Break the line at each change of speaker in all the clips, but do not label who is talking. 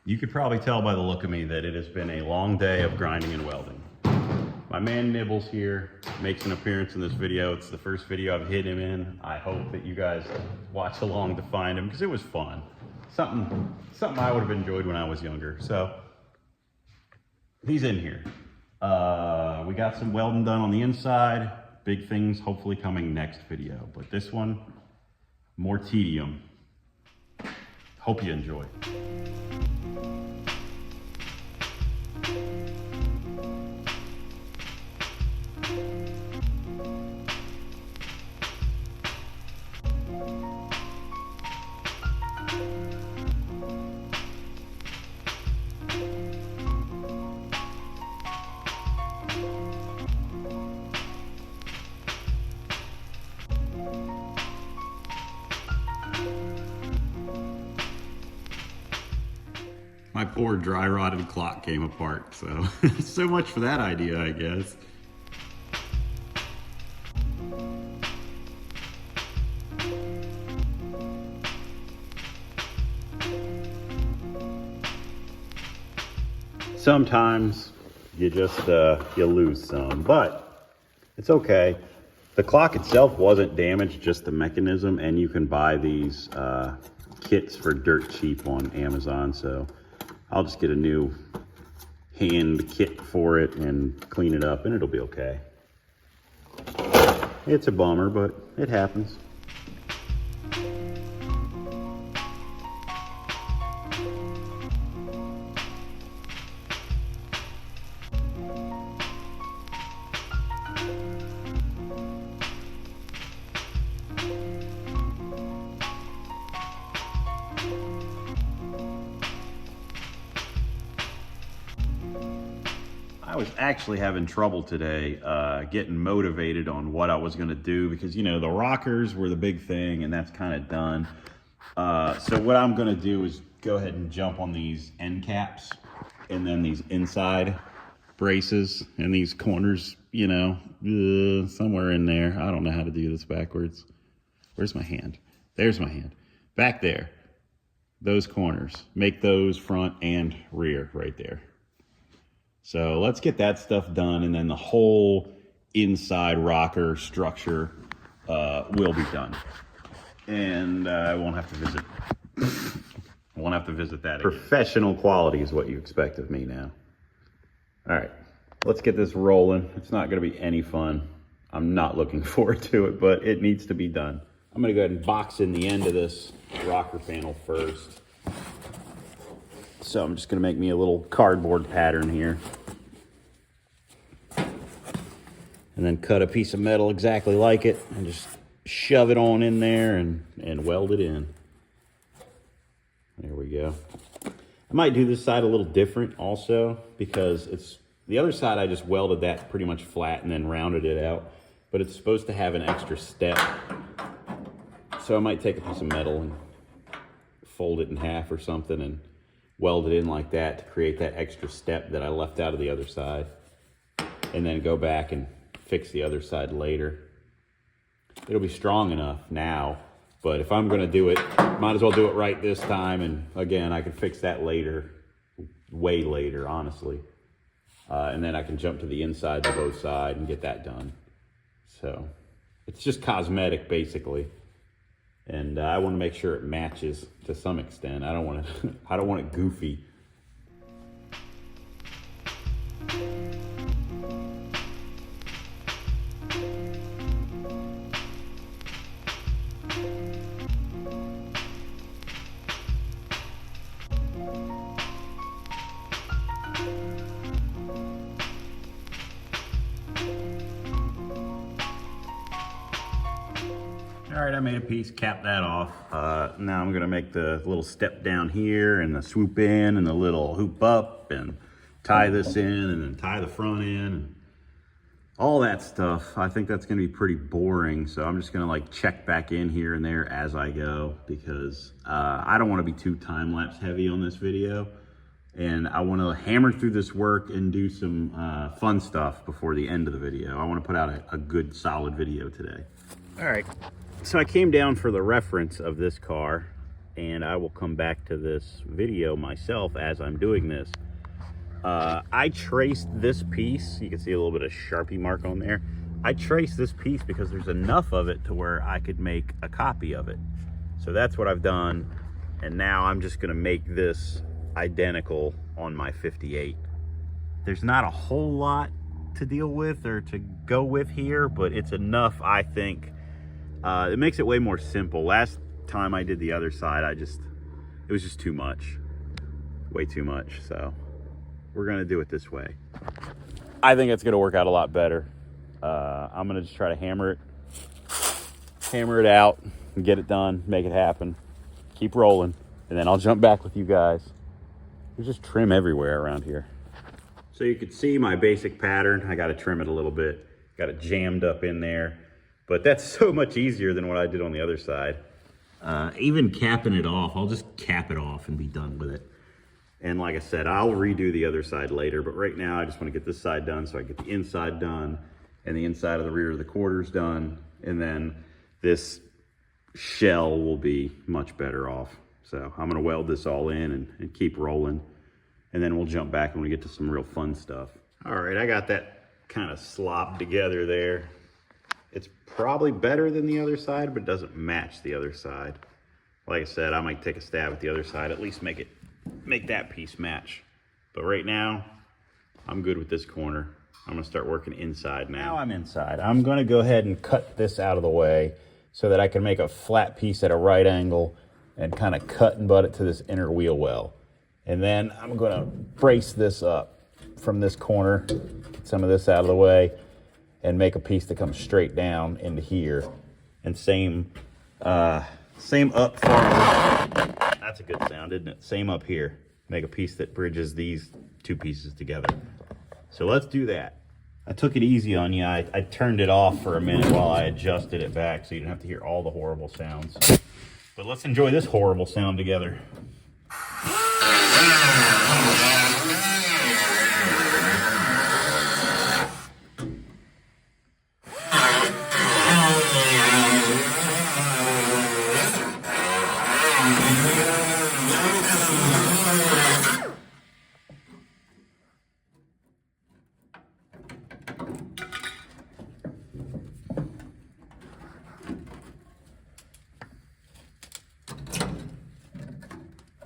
You could probably tell by the look of me that it has been a long day of grinding and welding. My man Nibbles here makes an appearance in this video. It's the first video I've hit him in. I hope that you guys watch along to find him because it was fun. Something I would have enjoyed when I was younger. So he's in here. We got some welding done on the inside. Big things hopefully coming next video. But this one, more tedium. Hope you enjoy. My poor dry rotted clock came apart, so so much for that idea, I guess. Sometimes you just you lose some, but it's okay. The clock itself wasn't damaged, just the mechanism, and you can buy these kits for dirt cheap on Amazon, so I'll just get a new hand kit for it and clean it up and it'll be okay. It's a bummer, but it happens. I was actually having trouble today getting motivated on what I was going to do because, you know, the rockers were the big thing and that's kind of done. So what I'm going to do is go ahead and jump on these end caps and then these inside braces and these corners, you know, somewhere in there. I don't know how to do this backwards. Where's my hand? There's my hand. Back there. Those corners. Make those front and rear right there. So let's get that stuff done, and then the whole inside rocker structure will be done. And I won't have to visit. I won't have to visit that again. Professional quality is what you expect of me now. All right, let's get this rolling. It's not going to be any fun. I'm not looking forward to it, but it needs to be done. I'm going to go ahead and box in the end of this rocker panel first. So I'm just going to make me a little cardboard pattern here. And then cut a piece of metal exactly like it and just shove it on in there and weld it in. There we go. I might do this side a little different also because it's the other side I just welded that pretty much flat and then rounded it out. But it's supposed to have an extra step. So I might take a piece of metal and fold it in half or something and weld it in like that to create that extra step that I left out of the other side, and then go back and fix the other side later. It'll be strong enough now, but if I'm going to do it, might as well do it right this time, and again, I can fix that later, way later, honestly, and then I can jump to the inside of both sides and get that done. So it's just cosmetic basically. And I want to make sure it matches to some extent. I don't want it goofy. All right, I made a piece, cap that off. Now I'm gonna make the little step down here and the swoop in and the little hoop up and tie this in and then tie the front in and all that stuff. I think that's gonna be pretty boring. So I'm just gonna like check back in here and there as I go because I don't wanna be too time-lapse heavy on this video. And I wanna hammer through this work and do some fun stuff before the end of the video. I wanna put out a good solid video today. All right. So I came down for the reference of this car and I will come back to this video myself as I'm doing this. I traced this piece. You can see a little bit of Sharpie mark on there. I traced this piece because there's enough of it to where I could make a copy of it. So that's what I've done. And now I'm just gonna make this identical on my 58. There's not a whole lot to deal with or to go with here, but it's enough, I think. It makes it way more simple. Last time I did the other side, it was just too much. Way too much, so we're gonna do it this way. I think it's gonna work out a lot better. I'm gonna just try to hammer it out and get it done, make it happen, keep rolling, and then I'll jump back with you guys. There's just trim everywhere around here. So you can see my basic pattern. I gotta trim it a little bit, got it jammed up in there, but that's so much easier than what I did on the other side. Even capping it off, I'll just cap it off and be done with it. And like I said, I'll redo the other side later, but right now I just want to get this side done so I get the inside done and the inside of the rear of the quarters done. And then this shell will be much better off. So I'm going to weld this all in and keep rolling. And then we'll jump back when we get to some real fun stuff. All right, I got that kind of slopped together there. It's probably better than the other side, but it doesn't match the other side. Like I said, I might take a stab at the other side, at least make that piece match. But right now, I'm good with this corner. I'm gonna start working inside now. Now I'm inside. I'm gonna go ahead and cut this out of the way so that I can make a flat piece at a right angle and kind of cut and butt it to this inner wheel well. And then I'm gonna brace this up from this corner, get some of this out of the way, and make a piece that comes straight down into here. And same up far. That's a good sound, isn't it? Same up here. Make a piece that bridges these two pieces together. So let's do that. I took it easy on you. I turned it off for a minute while I adjusted it back so you didn't have to hear all the horrible sounds. But let's enjoy this horrible sound together.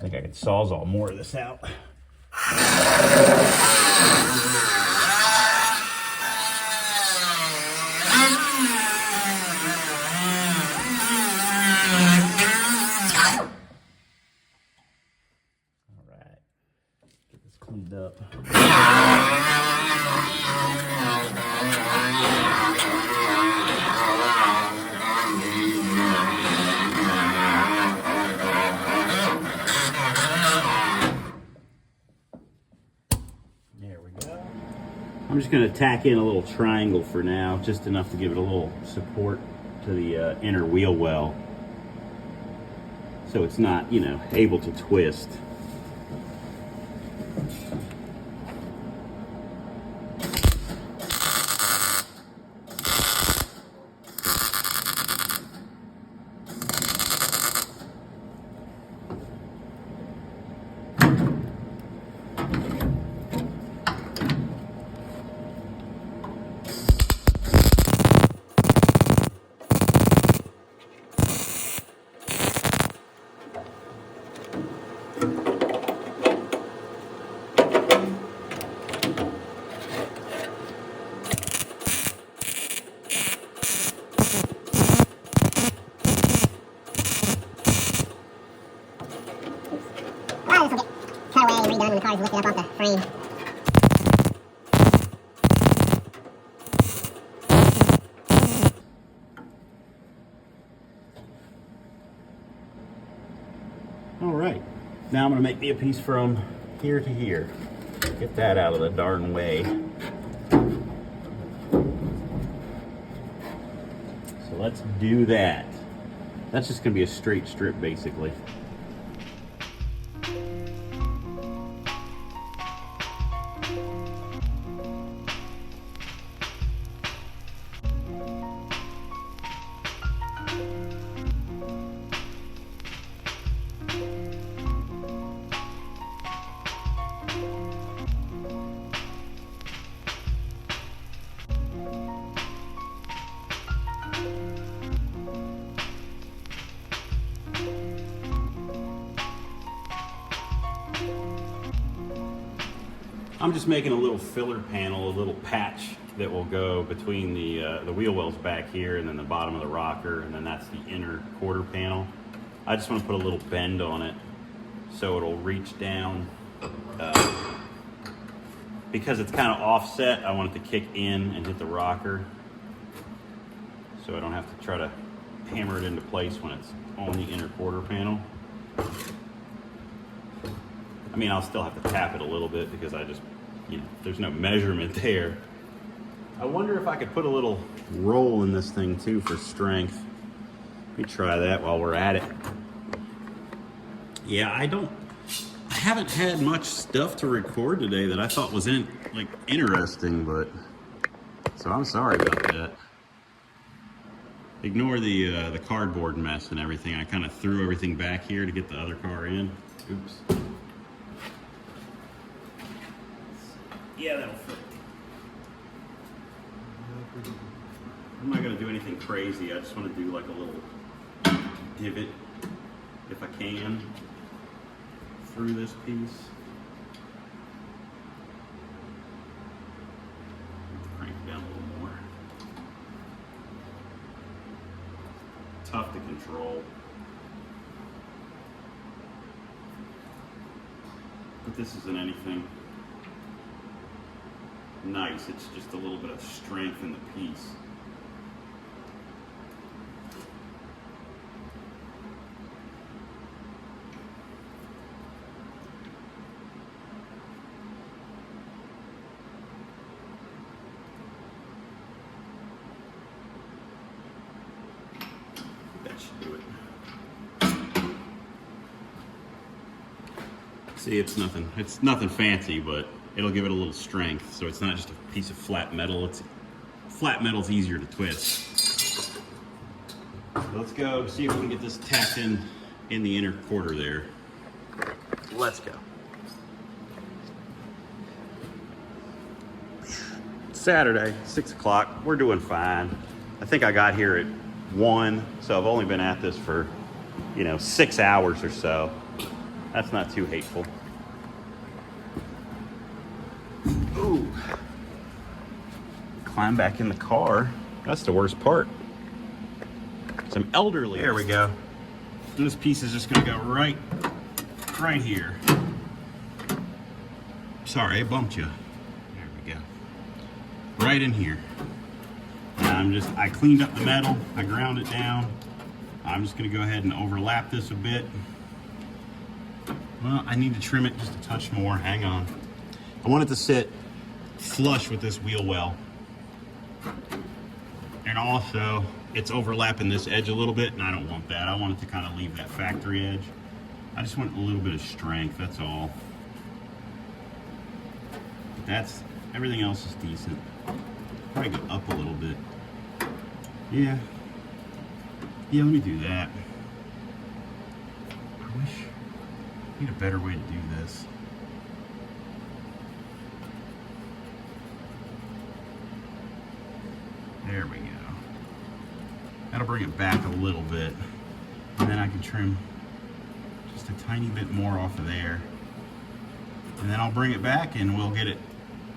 I think I could sawzall more of this out. All right, get this cleaned up. I'm just going to tack in a little triangle for now, just enough to give it a little support to the inner wheel well, so it's not, you know, able to twist. Redone when the car is lifted up off the frame. All right, now I'm gonna make me a piece from here to here. Get that out of the darn way. So let's do that. That's just gonna be a straight strip basically. I'm just making a little filler panel, a little patch that will go between the wheel wells back here and then the bottom of the rocker, and then that's the inner quarter panel. I just want to put a little bend on it so it'll reach down. Because it's kind of offset, I want it to kick in and hit the rocker, so I don't have to try to hammer it into place when it's on the inner quarter panel. I mean, I'll still have to tap it a little bit because I just, there's no measurement there. I wonder if I could put a little roll in this thing too for strength. Let me try that while we're at it. Yeah, I haven't had much stuff to record today that I thought was interesting, but so I'm sorry about that. Ignore the cardboard mess and everything. I kind of threw everything back here to get the other car in. Oops. Yeah, that'll fit. I'm not going to do anything crazy. I just want to do like a little divot, if I can, through this piece. Crank it down a little more. Tough to control. But this isn't anything nice. It's just a little bit of strength in the piece. That should do it. See, it's nothing fancy, but it'll give it a little strength, so it's not just a piece of flat metal. Flat metal's easier to twist. So let's go see if we can get this tacked in the inner quarter there. Let's go. Saturday, 6 o'clock. We're doing fine. I think I got here at 1, so I've only been at this for, 6 hours or so. That's not too hateful. Ooh. Climb back in the car. That's the worst part. Some elderly. There we go. This piece is just gonna go right here. Sorry, I bumped you. There we go. Right in here. And I cleaned up the metal. I ground it down. I'm just gonna go ahead and overlap this a bit. Well, I need to trim it just a touch more. Hang on. I want it to sit flush with this wheel well. And also, it's overlapping this edge a little bit, and I don't want that. I want it to kind of leave that factory edge. I just want a little bit of strength, that's all. But everything else is decent. Probably go up a little bit. Yeah, let me do that. I need a better way to do this. There we go. That'll bring it back a little bit. And then I can trim just a tiny bit more off of there. And then I'll bring it back and we'll get it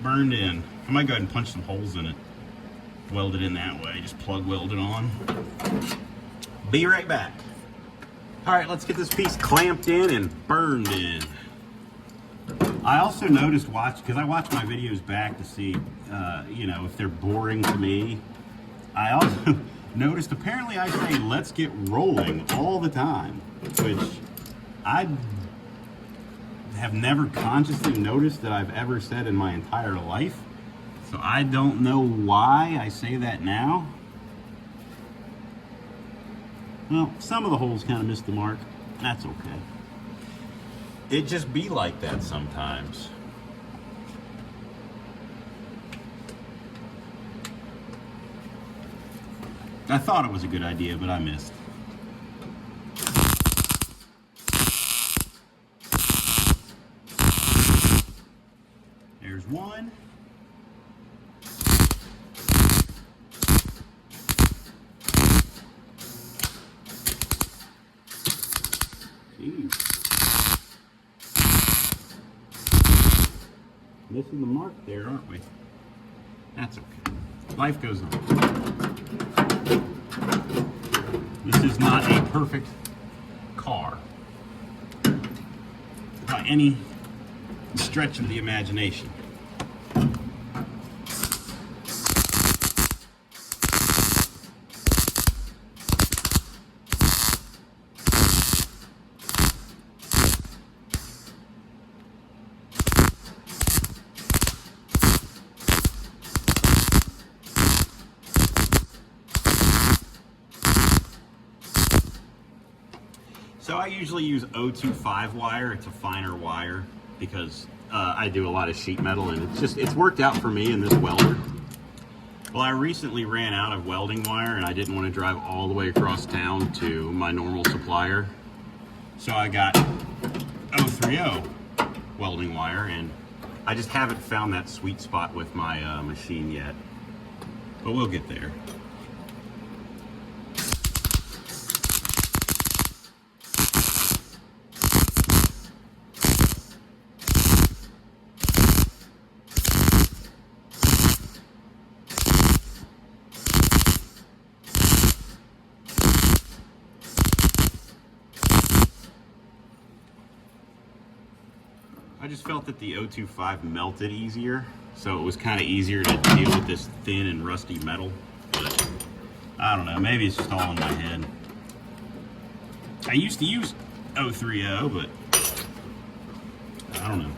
burned in. I might go ahead and punch some holes in it. Weld it in that way, just plug weld it on. Be right back. All right, let's get this piece clamped in and burned in. I also noticed, because I watch my videos back to see, if they're boring to me. I also noticed, apparently I say, let's get rolling all the time, which I have never consciously noticed that I've ever said in my entire life. So I don't know why I say that now. Well, some of the holes kind of missed the mark. That's okay. It just be like that sometimes. I thought it was a good idea, but I missed. There's one. Missing the mark there, aren't we? That's okay. Life goes on. This is not a perfect car by any stretch of the imagination. So I usually use 025 wire. It's a finer wire because I do a lot of sheet metal, and it's worked out for me in this welder. Well, I recently ran out of welding wire, and I didn't want to drive all the way across town to my normal supplier. So I got 030 welding wire, and I just haven't found that sweet spot with my machine yet. But we'll get there. I just felt that the 025 melted easier, so it was kind of easier to deal with this thin and rusty metal. But I don't know, maybe it's just all in my head. I used to use 030, but I don't know.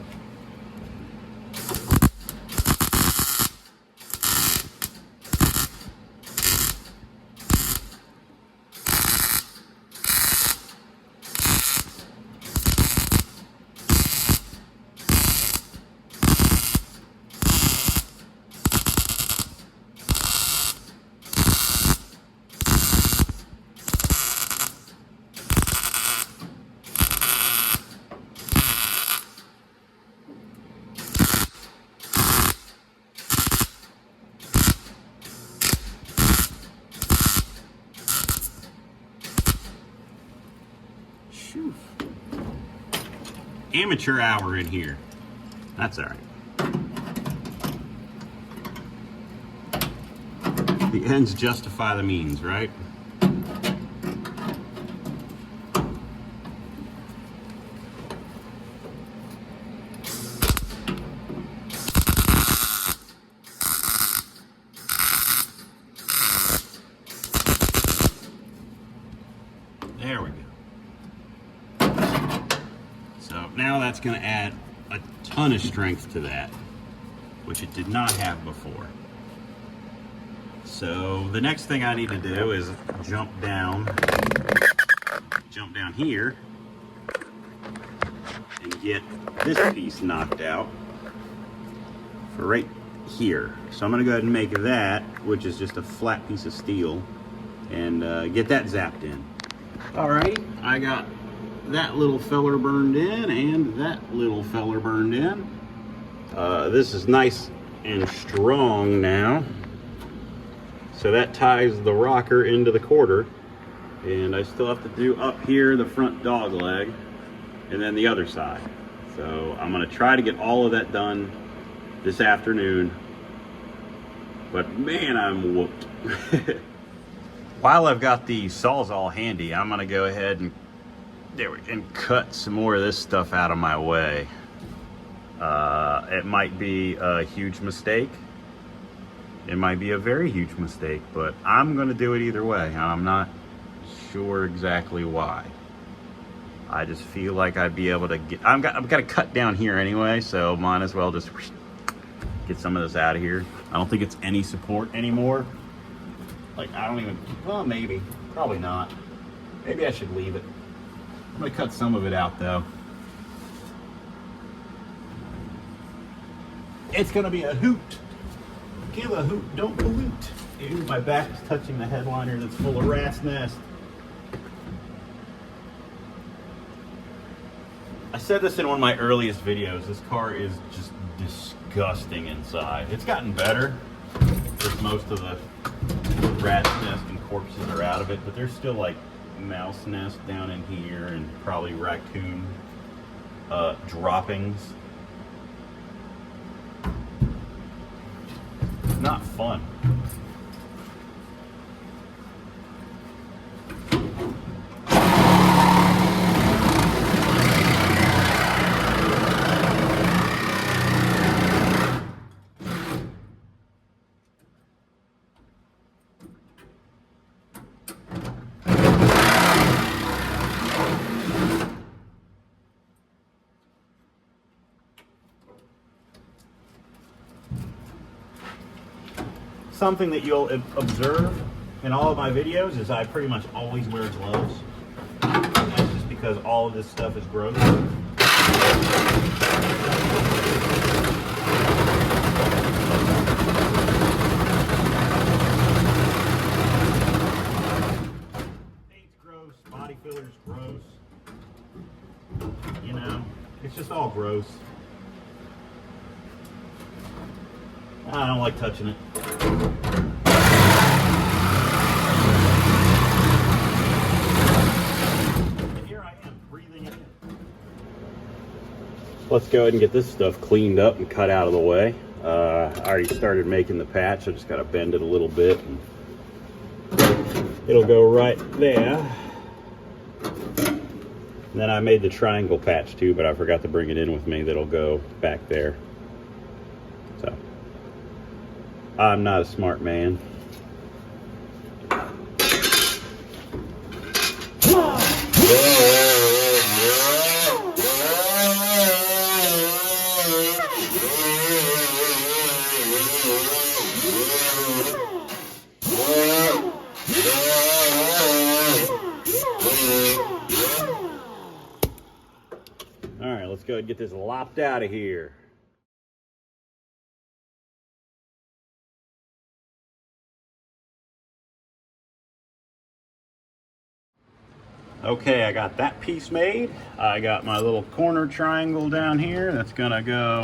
Amateur hour in here. That's all right. The ends justify the means, right? There we go. So now that's going to add a ton of strength to that, which it did not have before. So the next thing I need to do is jump down here and get this piece knocked out for right here. So I'm going to go ahead and make that, which is just a flat piece of steel, and get that zapped in. Alrighty, I got that little feller burned in and that little feller burned in. This is nice and strong now. So that ties the rocker into the quarter, and I still have to do up here the front dog leg and then the other side. So I'm gonna try to get all of that done this afternoon, but man, I'm whooped. While I've got the Sawzall handy, I'm gonna go ahead and cut some more of this stuff out of my way. It might be a huge mistake. It might be a very huge mistake, but I'm gonna do it either way. I'm not sure exactly why. I just feel like I'd be able to get, I've got to cut down here anyway, so might as well just get some of this out of here. I don't think it's any support anymore. Like, I don't even, well, maybe, probably not. Maybe I should leave it. I'm gonna cut some of it out though. It's gonna be a hoot. Give a hoot, don't pollute. Ew, my back is touching the headliner that's full of rat's nest. I said this in one of my earliest videos. This car is just disgusting inside. It's gotten better because most of the rat's nest and corpses are out of it, but there's still like mouse nest down in here and probably raccoon droppings. not fun. Something that you'll observe in all of my videos is I pretty much always wear gloves. That's just because all of this stuff is gross. Paint's gross, body filler's gross. You know, it's just all gross. I don't like touching it. And here I am, breathing it in. Let's go ahead and get this stuff cleaned up and cut out of the way. I already started making the patch. I just got to bend it a little bit. And it'll go right there. And then I made the triangle patch too, but I forgot to bring it in with me. That'll go back there. So I'm not a smart man. All right, let's go ahead and get this lopped out of here. Okay, I got that piece made. I got my little corner triangle down here that's gonna go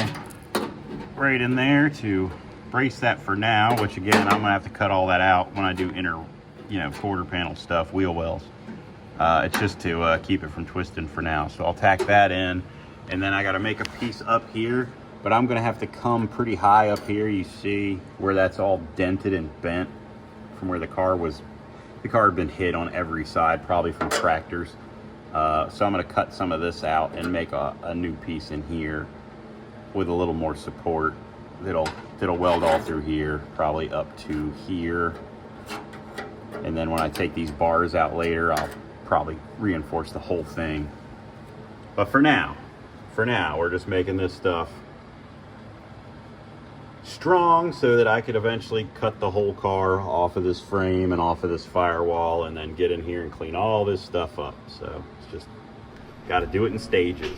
right in there to brace that for now, which again, I'm gonna have to cut all that out when I do inner, quarter panel stuff, wheel wells. It's just to keep it from twisting for now. So I'll tack that in, and then I gotta make a piece up here, but I'm gonna have to come pretty high up here. You see where that's all dented and bent from where the car had been hit on every side, probably from tractors. So I'm gonna cut some of this out and make a new piece in here with a little more support. That'll weld all through here, probably up to here. And then when I take these bars out later, I'll probably reinforce the whole thing. But for now, we're just making this stuff strong so that I could eventually cut the whole car off of this frame and off of this firewall and then get in here and clean all this stuff up. So it's just got to do it in stages.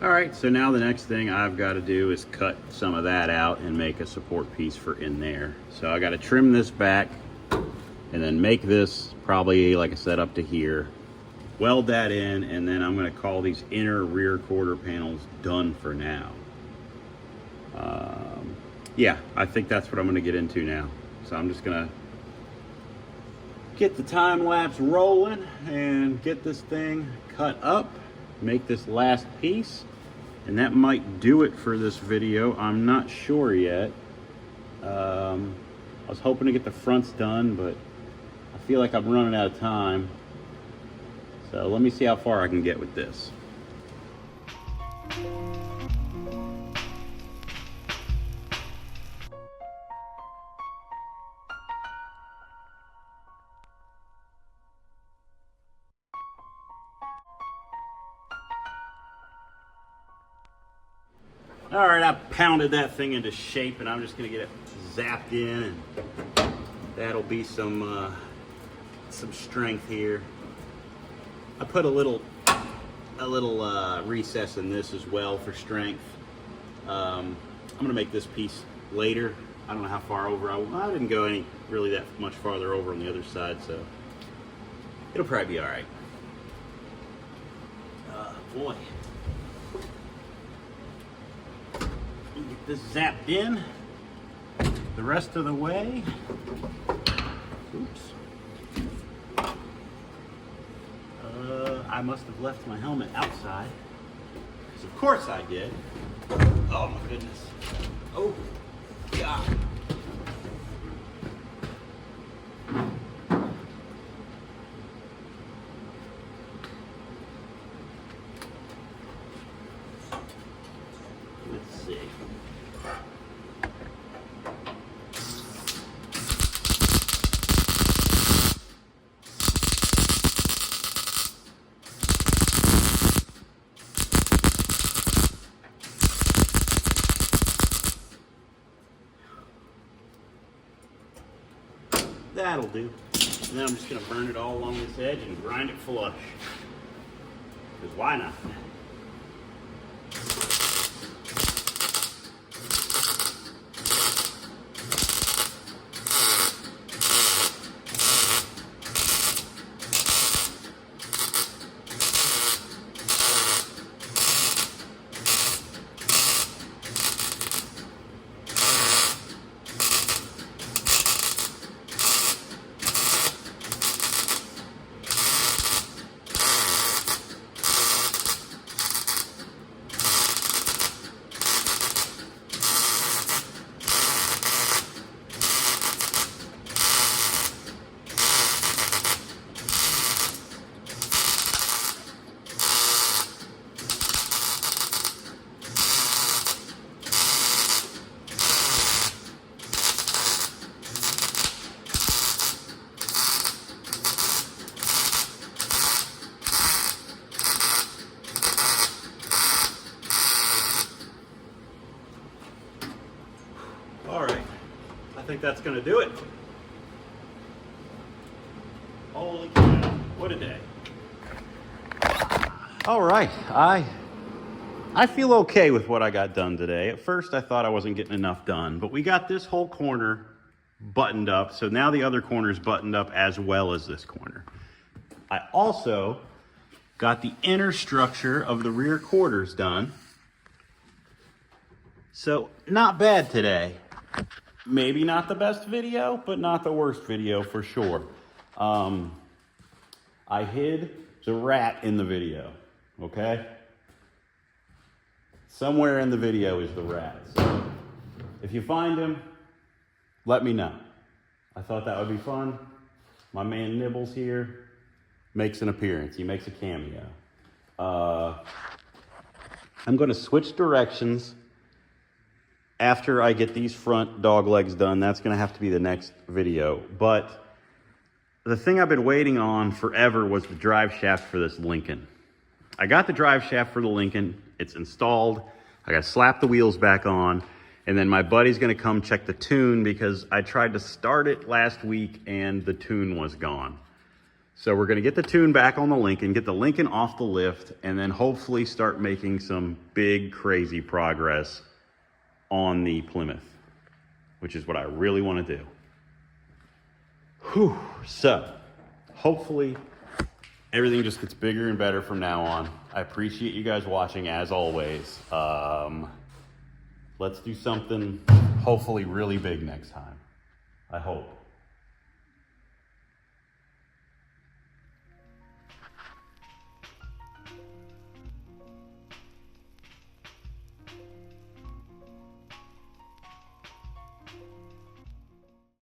All right, so now the next thing I've got to do is cut some of that out and make a support piece for in there. So I got to trim this back and then make this probably, like I said, up to here. Weld that in, and then I'm going to call these inner rear quarter panels done for now. Yeah, I think that's what I'm going to get into now. So I'm just going to get the time lapse rolling and get this thing cut up, make this last piece. And that might do it for this video. I'm not sure yet. I was hoping to get the fronts done, but I feel like I'm running out of time. So let me see how far I can get with this. All right, I pounded that thing into shape, and I'm just gonna get it zapped in, and that'll be some strength here. I put a little recess in this as well for strength. I'm gonna make this piece later, I don't know how far over I didn't go any really that much farther over on the other side, so it'll probably be all right. Boy. Get this zapped in the rest of the way. Oops. I must have left my helmet outside. Because of course I did. Oh my goodness. Oh, God. Let's see. That'll do. And then I'm just going to burn it all along this edge and grind it flush. Because why not? All right, I think that's gonna do it. Holy cow, what a day. All right, I feel okay with what I got done today. At first I thought I wasn't getting enough done, but we got this whole corner buttoned up, so now the other corner is buttoned up as well as this corner. I also got the inner structure of the rear quarters done. So not bad today. Maybe not the best video, but not the worst video for sure. I hid the rat in the video, okay? Somewhere in the video is the rat. So if you find him, let me know. I thought that would be fun. My man Nibbles here makes an appearance. He makes a cameo. I'm gonna switch directions after I get these front dog legs done. That's gonna have to be the next video. But the thing I've been waiting on forever was the drive shaft for this Lincoln. I got the drive shaft for the Lincoln. It's installed. I gotta slap the wheels back on. And then my buddy's gonna come check the tune because I tried to start it last week and the tune was gone. So we're gonna get the tune back on the Lincoln, get the Lincoln off the lift, and then hopefully start making some big, crazy progress on the Plymouth, which is what I really want to do. Whew. So hopefully everything just gets bigger and better from now on. I appreciate you guys watching as always. Let's do something hopefully really big next time. I hope.